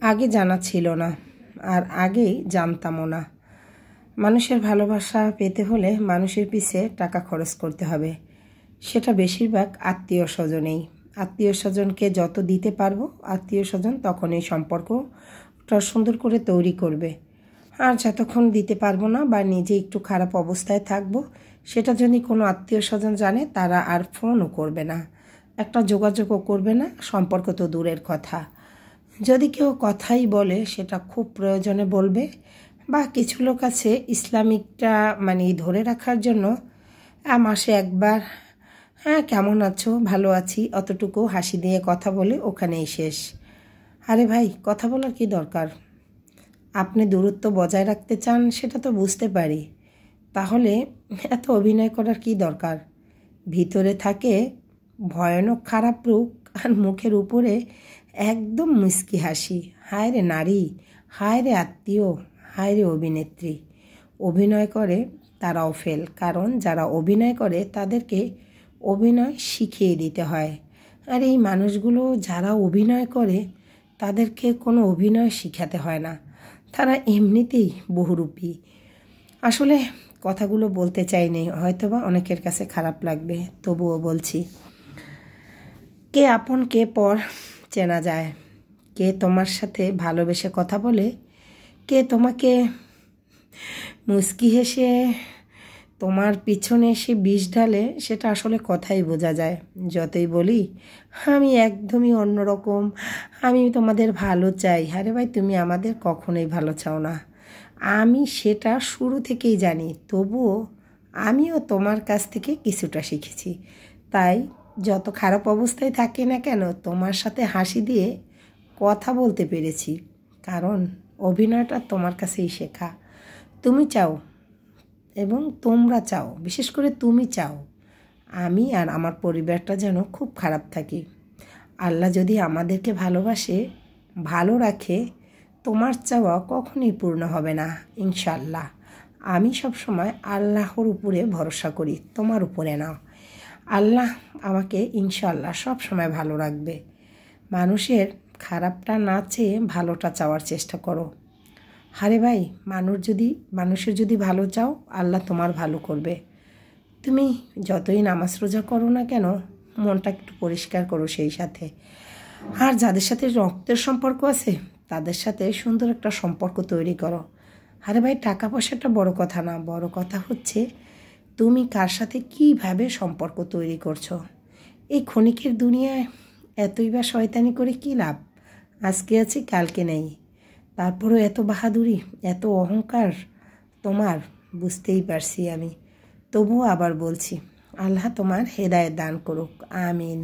আগে জানা ছিল না, আর আগেই জানতামও না। মানুষের ভালোবাসা পেতে হলে মানুষের পিছে টাকা খরচ করতে হবে, সেটা বেশিরভাগ আত্মীয় স্বজনেই। আত্মীয় স্বজনকে যত দিতে পারবো, আত্মীয় স্বজন তখন এই সম্পর্কটা সুন্দর করে তৈরি করবে। আর যতক্ষণ দিতে পারবো না বা নিজে একটু খারাপ অবস্থায় থাকবো, সেটা যদি কোনো আত্মীয় স্বজন জানে, তারা আর ফোনও করবে না, একটা যোগাযোগও করবে না, সম্পর্ক তো দূরের কথা। যদি কেউ কথাই বলে, সেটা খুব প্রয়োজনে বলবে, বা কিছু লোক আছে ইসলামিকটা ধরে রাখার জন্য মাসে একবার হ্যাঁ কেমন আছো, ভালো আছি, অতটুকু হাসি দিয়ে কথা বলে ওখানেই শেষ। আরে ভাই, কথা বলার কি দরকার? আপনি দূরত্ব বজায় রাখতে চান, সেটা তো বুঝতে পারি, তাহলে এত অভিনয় করার কি দরকার? ভিতরে থাকে ভয়ানক খারাপ রূপ, আর মুখের উপরে একদম মুচকি হাসি। হায় রে নারী, হায় রে আত্মীয়, হায় রে অভিনেত্রী। অভিনয় করে তারাও ফেল, কারণ যারা অভিনয় করে তাদেরকে অভিনয় শিখিয়ে দিতে হয়। আর এই মানুষগুলো যারা অভিনয় করে, তাদেরকে কোনো অভিনয় শিখাতে হয় না, তারা এমনিতেই বহুরূপী। আসলে কথাগুলো বলতে চাইনি, হয়তোবা অনেকের কাছে খারাপ লাগবে, তবুও বলছি। কে আপন কে পর চেনা যায়। কে তোমার সাথে ভালোবেসে কথা বলে, কে তোমাকে মুচকি হেসে তোমার পিছনে এসে বিষ ঢালে, সেটা আসলে কথাই বোঝা যায়। যতই বলি আমি একদমই অন্যরকম, আমি তোমাদের ভালো চাই, আরে ভাই তুমি আমাদের কখনোই ভালো চাও না। আমি সেটা শুরু থেকেই জানি, তবুও আমিও তোমার কাছ থেকে কিছুটা শিখেছি। তাই যত খারাপ অবস্থায় থাকি না কেন, তোমার সাথে হাসি দিয়ে কথা বলতে পেরেছি, কারণ অভিনয়টা তোমার কাছেই শেখা। তুমি চাও এবং তোমরা চাও, বিশেষ করে তুমি চাও আমি আর আমার পরিবারটা যেন খুব খারাপ থাকি। আল্লাহ যদি আমাদেরকে ভালোবাসে, ভালো রাখে, তোমার চাওয়া কখনোই পূর্ণ হবে না ইনশাল্লাহ। আমি সবসময় আল্লাহর উপরে ভরসা করি, তোমার উপরে না। আল্লাহ আমাকে ইনশাল্লাহ সব সময় ভালো রাখবে। মানুষের খারাপটা না চেয়ে ভালোটা চাওয়ার চেষ্টা করো। আরে ভাই, মানুষের যদি ভালো চাও, আল্লাহ তোমার ভালো করবে। তুমি যতই নামাজ রোজা করো না কেন, মনটা একটু পরিষ্কার করো সেই সাথে। আর যাদের সাথে রক্তের সম্পর্ক আছে, তাদের সাথে সুন্দর একটা সম্পর্ক তৈরি করো। আরে ভাই, টাকা পয়সাটা বড় কথা না, বড় কথা হচ্ছে তুমি কার সাথে কীভাবে সম্পর্ক তৈরি করছো। এই ক্ষণিকের দুনিয়ায় এতই বা শয়তানি করে কী লাভ? আজকে আছি, কালকে নেই, তারপরেও এত বাহাদুরি, এত অহংকার তোমার, বুঝতেই পারছি আমি। তবুও আবার বলছি, আল্লাহ তোমার হেদায়েত দান করুক, আমিন।